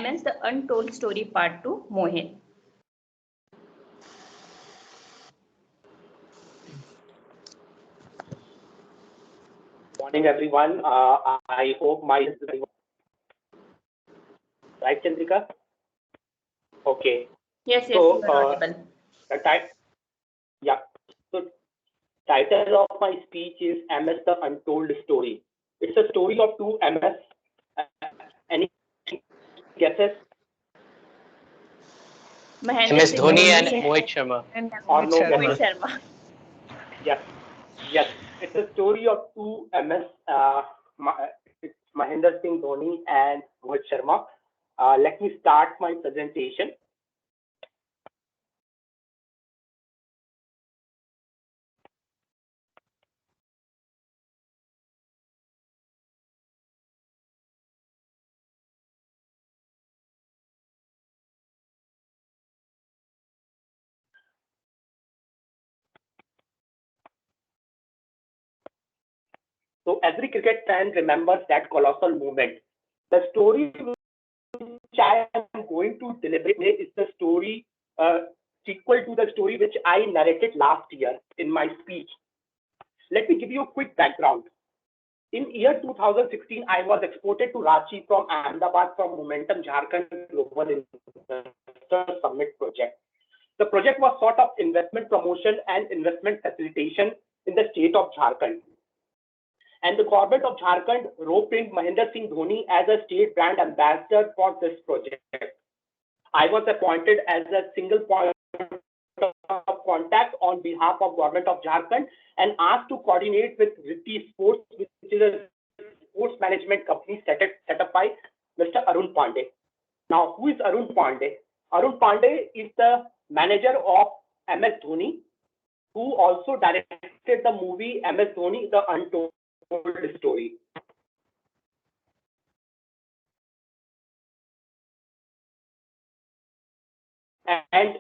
Commence the Untold Story Part 2, Mohit. Morning, everyone. I hope my right, Chandrika. Okay. Yes, So, you are audible. So, title of my speech is MS the Untold Story. It's a story of two MS. Any guesses? MS Dhoni and Mohit Sharma. Or no Mohit guesses? Sharma. Yes. It's a story of two MS. It's Mahendra Singh Dhoni and Mohit Sharma. Let me start my presentation. So every cricket fan remembers that colossal moment. The story which I am going to deliberate is the story sequel to the story which I narrated last year in my speech. Let me give you a quick background. In year 2016, I was exported to Ranchi from Ahmedabad from Momentum Jharkhand Global Investor Summit project. The project was sort of investment promotion and investment facilitation in the state of Jharkhand. And the government of Jharkhand roped in Mahendra Singh Dhoni as a state brand ambassador for this project. I was appointed as a single point of contact on behalf of government of Jharkhand and asked to coordinate with Riddhi Sports, which is a sports management company set up by Mr. Arun Pandey. Now, who is Arun Pandey? Arun Pandey is the manager of MS Dhoni, who also directed the movie MS Dhoni, The Untold Story. And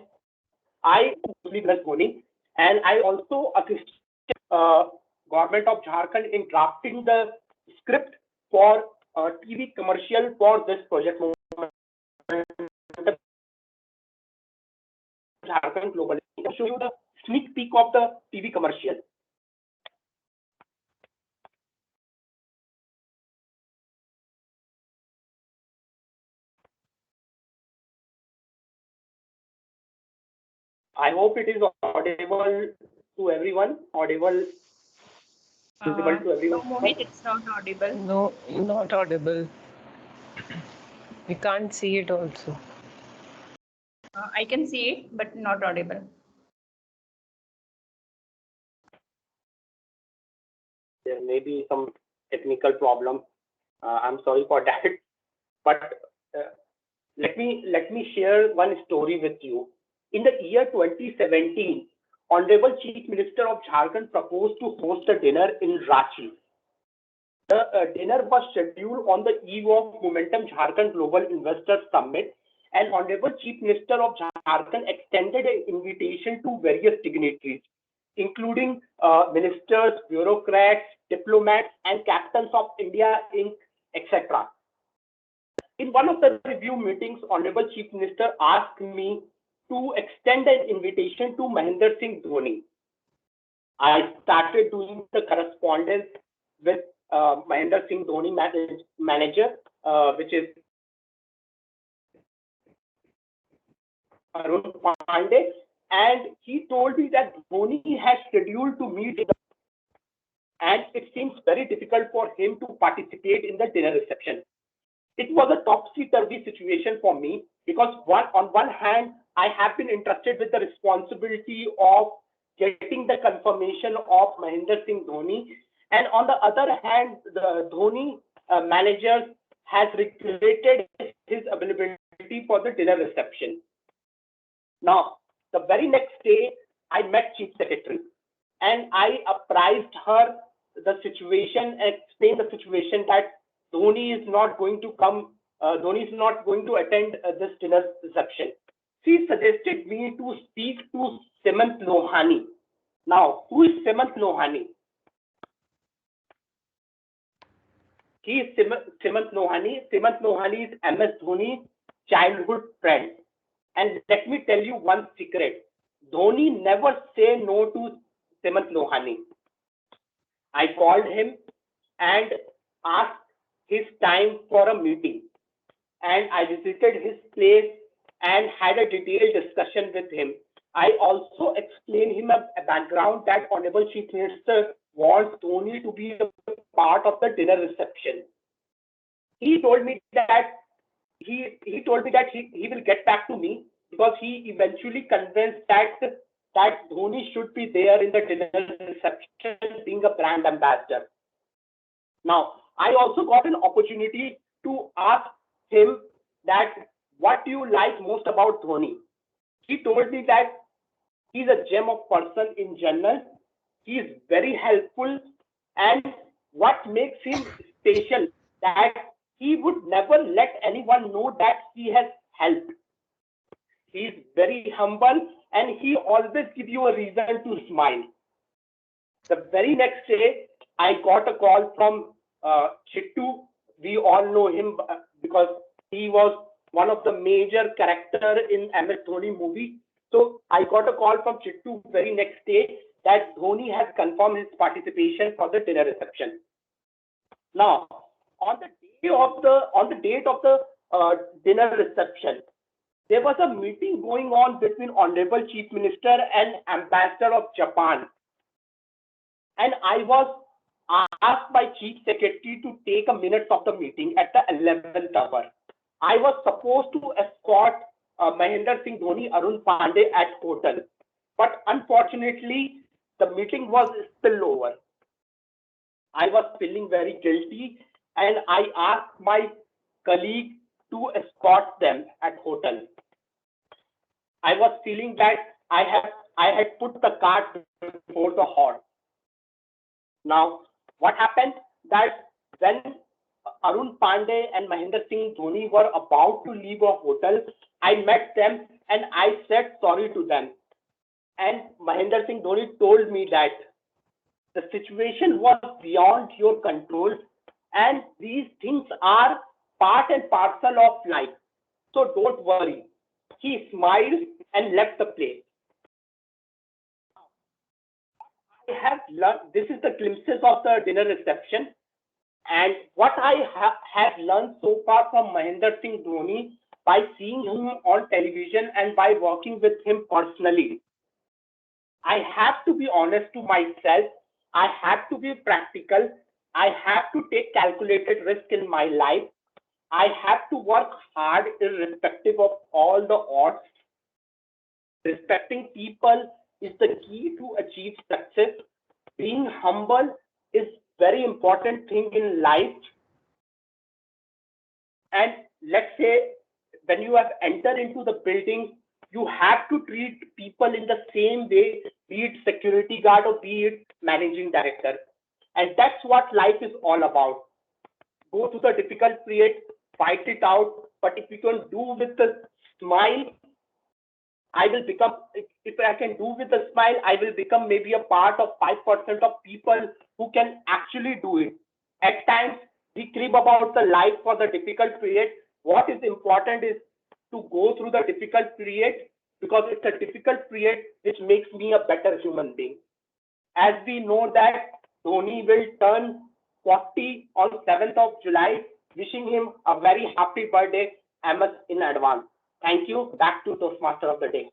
I MS Dhoni, and I also assisted government of Jharkhand in drafting the script for a TV commercial for this project. Jharkhand Global. I'll show you the sneak peek of the TV commercial. I hope it is audible to everyone. Visible to everyone. No, Mohit, it's not audible. No, not audible. We can't see it also. I can see it, but not audible. There may be some technical problem. I'm sorry for that. But let me share one story with you. In the year 2017, Honorable Chief Minister of Jharkhand proposed to host a dinner in Ranchi. The dinner was scheduled on the eve of Momentum Jharkhand Global Investor Summit, and Honorable Chief Minister of Jharkhand extended an invitation to various dignitaries, including ministers, bureaucrats, diplomats, and captains of India Inc., etc. In one of the review meetings, Honorable Chief Minister asked me to extend an invitation to Mahendra Singh Dhoni. I started doing the correspondence with Mahendra Singh Dhoni manager, which is Arun Pandey, and he told me that Dhoni has scheduled to meet, and it seems very difficult for him to participate in the dinner reception. It was a topsy-turvy situation for me because on one hand, I have been entrusted with the responsibility of getting the confirmation of Mahendra Singh Dhoni, and on the other hand, the Dhoni manager has regulated his availability for the dinner reception. Now, the very next day, I met Chief Secretary and I apprised her the situation and explained the situation that Dhoni is not going to come, Dhoni is not going to attend this dinner reception. She suggested me to speak to Simant Lohani. Now, who is Simant Lohani? He is Simant Lohani. Simant Lohani is MS Dhoni childhood friend. And let me tell you one secret. Dhoni never say no to Simant Lohani. I called him and asked his time for a meeting. And I visited his place and had a detailed discussion with him. I also explained him a background that Honorable Chief Minister wants Dhoni to be a part of the dinner reception. He told me that he will get back to me because he eventually convinced that Dhoni should be there in the dinner reception being a brand ambassador. Now, I also got an opportunity to ask him that what do you like most about Dhoni? He told me that he's a gem of person in general. He is very helpful, and what makes him special that he would never let anyone know that he has helped. He's very humble and he always gives you a reason to smile. The very next day, I got a call from Chittu. We all know him because he was one of the major characters in MS Dhoni movie. So I got a call from Chittu very next day that Dhoni has confirmed his participation for the dinner reception. Now, on the date of the dinner reception, there was a meeting going on between Honorable Chief Minister and Ambassador of Japan. And I was asked by Chief Secretary to take a minutes of the meeting at the 11th hour. I was supposed to escort Mahendra Singh Dhoni, Arun Pandey at hotel. But unfortunately, the meeting was spillover. I was feeling very guilty and I asked my colleague to escort them at hotel. I was feeling that I had put the cart before the horse. Now, what happened that when Arun Pandey and Mahendra Singh Dhoni were about to leave a hotel, I met them and I said sorry to them. And Mahendra Singh Dhoni told me that the situation was beyond your control and these things are part and parcel of life. So don't worry. He smiled and left the place. I have learned, this is the glimpses of the dinner reception. And what I have learned so far from Mahendra Singh Dhoni by seeing him on television and by working with him personally, I have to be honest to myself. I have to be practical. I have to take calculated risk in my life. I have to work hard irrespective of all the odds. Respecting people is the key to achieve success. Being humble is very important thing in life. And let's say when you have entered into the building, you have to treat people in the same way, be it security guard or be it managing director. And that's what life is all about. Go through the difficult period, fight it out. But if you can do with a smile, if I can do with a smile, I will become maybe a part of 5% of people who can actually do it. At times, we crib about the life for the difficult period. What is important is to go through the difficult period because it's a difficult period which makes me a better human being. As we know that Dhoni will turn 40 on 7th of July, wishing him a very happy birthday, MS, in advance. Thank you. Back to Toastmaster of the day.